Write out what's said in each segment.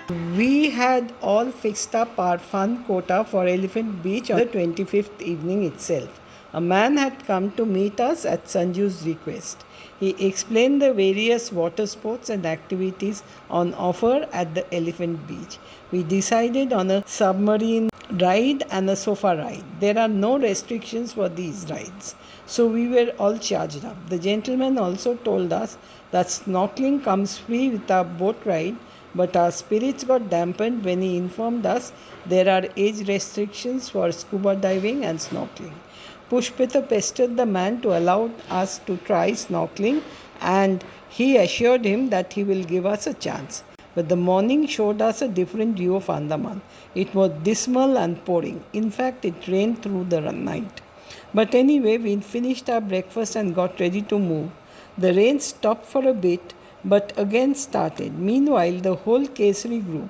We had all fixed up our fun quota for Elephant Beach on the 25th evening itself. A man had come to meet us at Sanju's request. He explained the various water sports and activities on offer at the Elephant Beach. We decided on a submarine ride and a sofa ride. There are no restrictions for these rides, so we were all charged up. The gentleman also told us that snorkeling comes free with our boat ride, but our spirits got dampened when he informed us there are age restrictions for scuba diving and snorkeling. Pushpita pestered the man to allow us to try snorkeling, and he assured him that he will give us a chance. But the morning showed us a different view of Andaman. It was dismal and pouring. In fact, it rained through the night. But anyway, we finished our breakfast and got ready to move. The rain stopped for a bit but again started. Meanwhile, the whole Kesari group,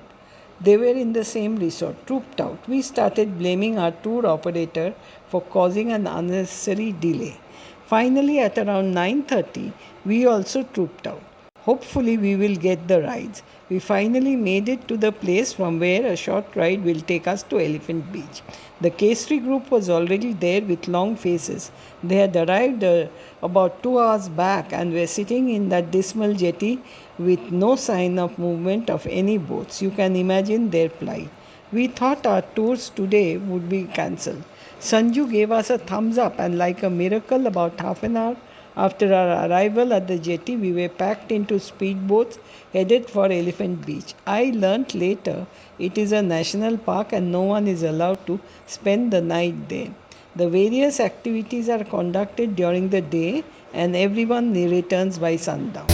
they were in the same resort, trooped out. We started blaming our tour operator for causing an unnecessary delay. Finally, at around 9:30, we also trooped out. Hopefully, we will get the rides. We finally made it to the place from where a short ride will take us to Elephant Beach. The Kesari group was already there with long faces. They had arrived about 2 hours back and were sitting in that dismal jetty with no sign of movement of any boats. You can imagine their plight. We thought our tours today would be cancelled. Sanju gave us a thumbs up, and like a miracle, about half an hour after our arrival at the jetty, we were packed into speedboats headed for Elephant Beach. I learnt later it is a national park and no one is allowed to spend the night there. The various activities are conducted during the day and everyone returns by sundown.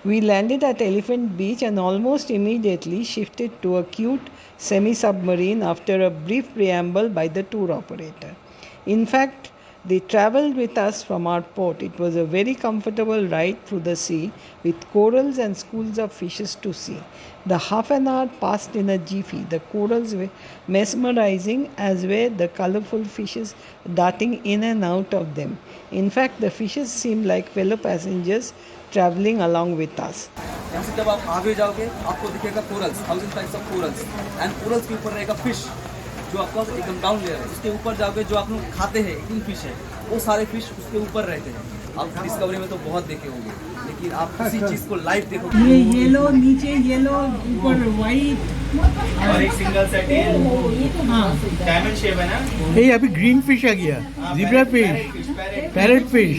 We landed at Elephant Beach and almost immediately shifted to a cute semi-submarine after a brief preamble by the tour operator. In fact, they travelled with us from our port. It was a very comfortable ride through the sea with corals and schools of fishes to see. The half an hour passed in a jiffy. The corals were mesmerizing, as were the colorful fishes darting in and out of them. In fact, the fishes seemed like fellow passengers traveling along with us. यहाँ से जब आप आगे जाओगे आपको दिखेगा corals, 1000 types of corals and corals के ऊपर रहेगा फिश जो आपका एकदम डाउन लेयर है। उसके ऊपर जाओगे जो आप लोग खाते हैं किंग फिश है, वो सारे फिश उसके ऊपर रहते हैं। आप डिस्कवरी में तो बहुत देखे होंगे, लेकिन आप किसी चीज़ को लाइव देखोगे। ये येलो नीचे येलो ऊपर वाइट और एक सिंगल सेट है, डायमंड शेप है ना। ये अभी ग्रीन फिश आ गया, zebra fish, parrot fish.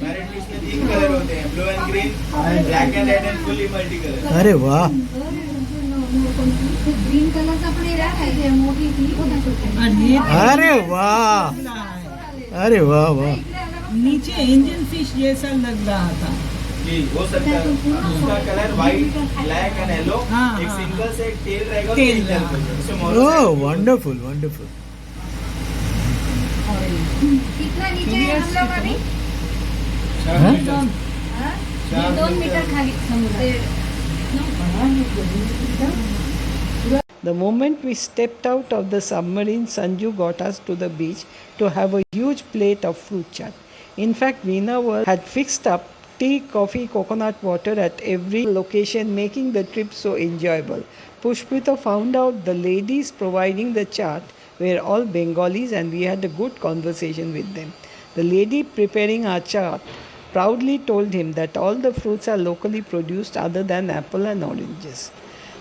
Parrot fish में 3 कलर होते हैं, blue and green, black and red and fully multi colour. अरे वाह, ग्रीन कलर का अपने है मोटी थी। अरे वाह, अरे वाह वाह। नीचे एंजल फिश जैसा लग रहा था। जी हो सकता है, उसका colour white, black and yellow. एक सिंगल से एक टेल रहेगा, टेल। ओह वंडरफुल वंडरफुल। कितना नीचे है हम लोग अभी? 2 मीटर खाली समुद्र। The moment we stepped out of the submarine, Sanju got us to the beach to have a huge plate of fruit chaat. In fact, Veena World had fixed up tea, coffee, coconut water at every location, making the trip so enjoyable. Pushpita found out the ladies providing the chaat were all Bengalis and we had a good conversation with them. The lady preparing our chaat proudly told him that all the fruits are locally produced other than apple and oranges.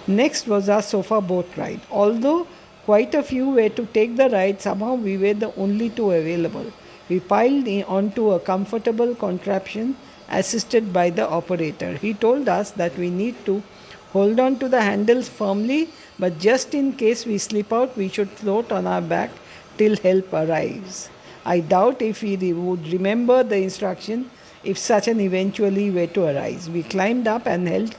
Next was our sofa boat ride. Although Quite a few were to take the ride. Somehow we were the only two available. We piled onto a comfortable contraption assisted by the operator. He told us that we need to hold on to the handles firmly, but just in case we slip out, we should float on our back till help arrives. I doubt if he would remember the instruction if such an eventually were to arise. We climbed up and held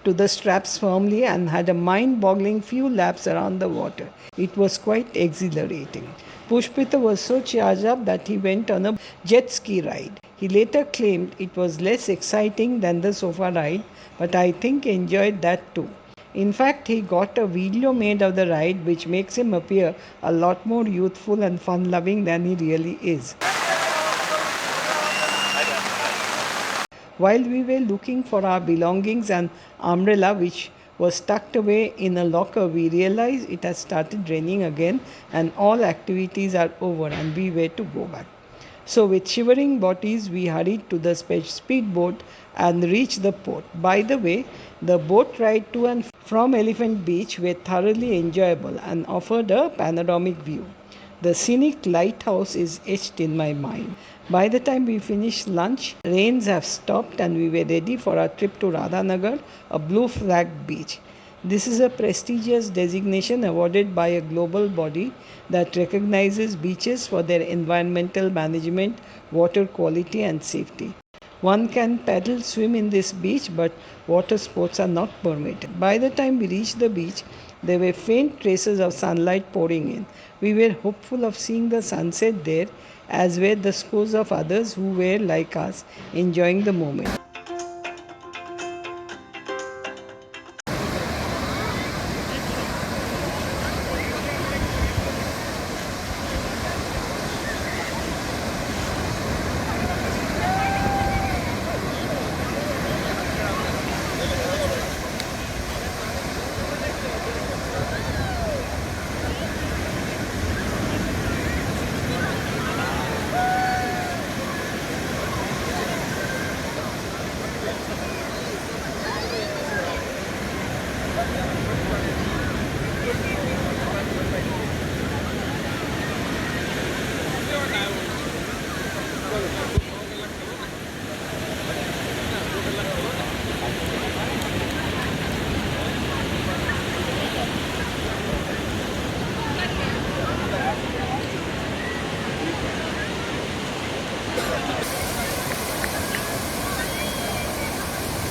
to the straps firmly and had a mind boggling few laps around the water. It was quite exhilarating. Pushpita was so charged up that he went on a jet ski ride. He later claimed it was less exciting than the sofa ride, but I think he enjoyed that too. In fact, he got a video made of the ride which makes him appear a lot more youthful and fun loving than he really is. While we were looking for our belongings and umbrella, which was tucked away in a locker, we realized it had started raining again and all activities are over and we were to go back. So, with shivering bodies, we hurried to the speedboat and reached the port. By the way, the boat ride to and from Elephant Beach were thoroughly enjoyable and offered a panoramic view. The scenic lighthouse is etched in my mind. By the time we finished lunch, rains have stopped and we were ready for our trip to Radhanagar, a blue flagged beach. This is a prestigious designation awarded by a global body that recognizes beaches for their environmental management, water quality, and safety. One can paddle swim in this beach, but water sports are not permitted. By the time we reached the beach, there were faint traces of sunlight pouring in. We were hopeful of seeing the sunset there, as were the scores of others who were like us, enjoying the moment.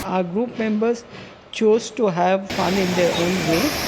Our group members chose to have fun in their own way.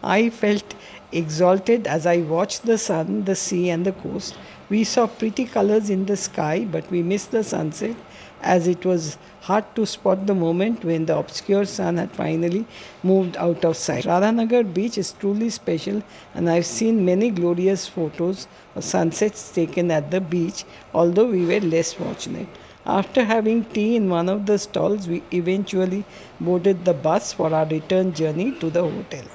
I felt exalted as I watched the sun, the sea, and the coast. We saw pretty colors in the sky, but we missed the sunset as it was hard to spot the moment when the obscure sun had finally moved out of sight. Radhanagar Beach is truly special, and I've seen many glorious photos of sunsets taken at the beach, although we were less fortunate. After having tea in one of the stalls, we eventually boarded the bus for our return journey to the hotel.